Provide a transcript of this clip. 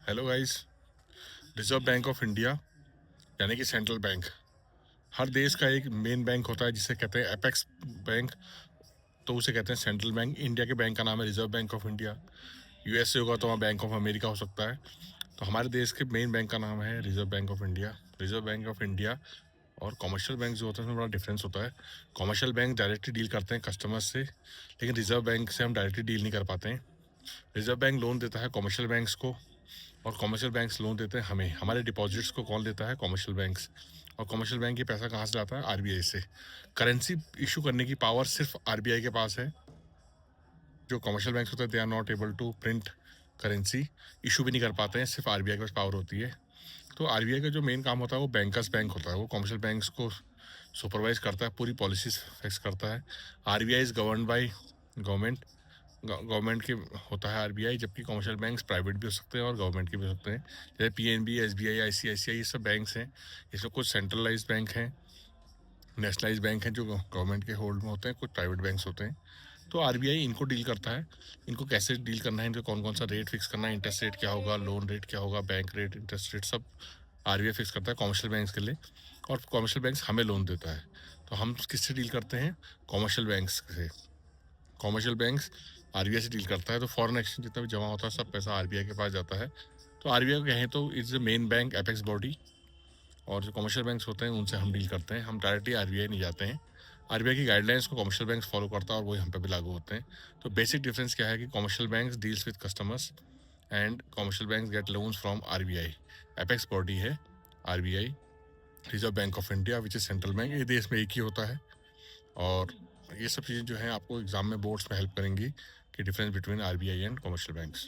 Hello guys. Reserve bank of India यानी कि central bank हर देश का एक मेन बैंक होता है जिसे कहते हैं एपेक्स बैंक। तो उसे कहते हैं सेंट्रल बैंक। इंडिया के बैंक का नाम है reserve bank of India. USA होगा तो वहाँ बैंक ऑफ अमेरिका हो सकता है। तो हमारे देश के मेन बैंक का नाम है reserve bank of India. Reserve bank of India और कमर्शियल बैंक जो होते हैं उसमें बड़ा डिफरेंस होता है। कमर्शियल बैंक डायरेक्टली डील करते हैं कस्टमर्स से, लेकिन रिजर्व बैंक से हम डायरेक्टली डील नहीं कर पाते हैं। रिजर्व बैंक लोन देता है कमर्शियल बैंक्स को, और कमर्शियल बैंक्स लोन देते हैं हमें। हमारे डिपॉजिट्स को कौन देता है? Commercial banks. और कमर्शियल बैंक ये पैसा कहाँ से लाता है? आरबीआई से। करेंसी इशू करने की पावर सिर्फ आरबीआई के पास है। जो कमर्शियल बैंक्स होते हैं they are not able to print currency, issue भी नहीं कर पाते हैं, सिर्फ आरबीआई के पास पावर होती है। तो आरबीआई का जो मेन काम होता है वो बैंकर्स बैंक होता है। वो कमर्शियल बैंक्स को सुपरवाइज करता है, पूरी पॉलिसीज फिक्स करता है। RBI is govern by government. Government के होता है आरबीआई, जबकि कमर्शियल बैंक्स प्राइवेट भी हो सकते हैं और गवर्नमेंट के भी हो सकते हैं। जैसे पीएनबी, एसबीआई, आईसीआईसीआई, ये सब बैंक्स हैं। इसमें कुछ सेंट्रलाइज बैंक हैं, नेशनलाइज बैंक हैं जो गवर्नमेंट के होल्ड में होते हैं, कुछ प्राइवेट बैंक्स होते हैं। तो आरबीआई इनको डील करता है। इनको कैसे डील करना है, इनको कौन कौन सा रेट फिक्स करना है, इंटरेस्ट रेट क्या होगा, लोन रेट क्या होगा, बैंक रेट, इंटरेस्ट रेट, सब आरबीआई फिक्स करता है कमर्शियल बैंक्स के लिए। और कमर्शियल बैंक्स हमें लोन देता है। तो हम किससे डील करते हैं? कमर्शियल बैंक्स से। कमर्शियल बैंक्स आरबीआई से डील करता है। तो फॉरेन एक्सचेंज जितना भी जमा होता है सब पैसा आरबीआई के पास जाता है। तो आरबीआई को कहें तो is the main bank, apex body. और जो कमर्शियल बैंक्स होते हैं उनसे हम डील करते हैं, हम डायरेक्टली आरबीआई नहीं जाते हैं। आरबीआई की गाइडलाइंस को कमर्शियल बैंक्स फॉलो करता है और वही हम पे भी लागू होते हैं। तो बेसिक डिफरेंस क्या है कि commercial banks deals with customers and commercial banks get loans from RBI. Apex body है RBI, reserve bank of India which is central bank. ये देश में एक ही होता है। और ये सब चीज़ें जो हैं आपको एग्जाम में, बोर्ड्स में हेल्प करेंगी कि difference between RBI and commercial banks.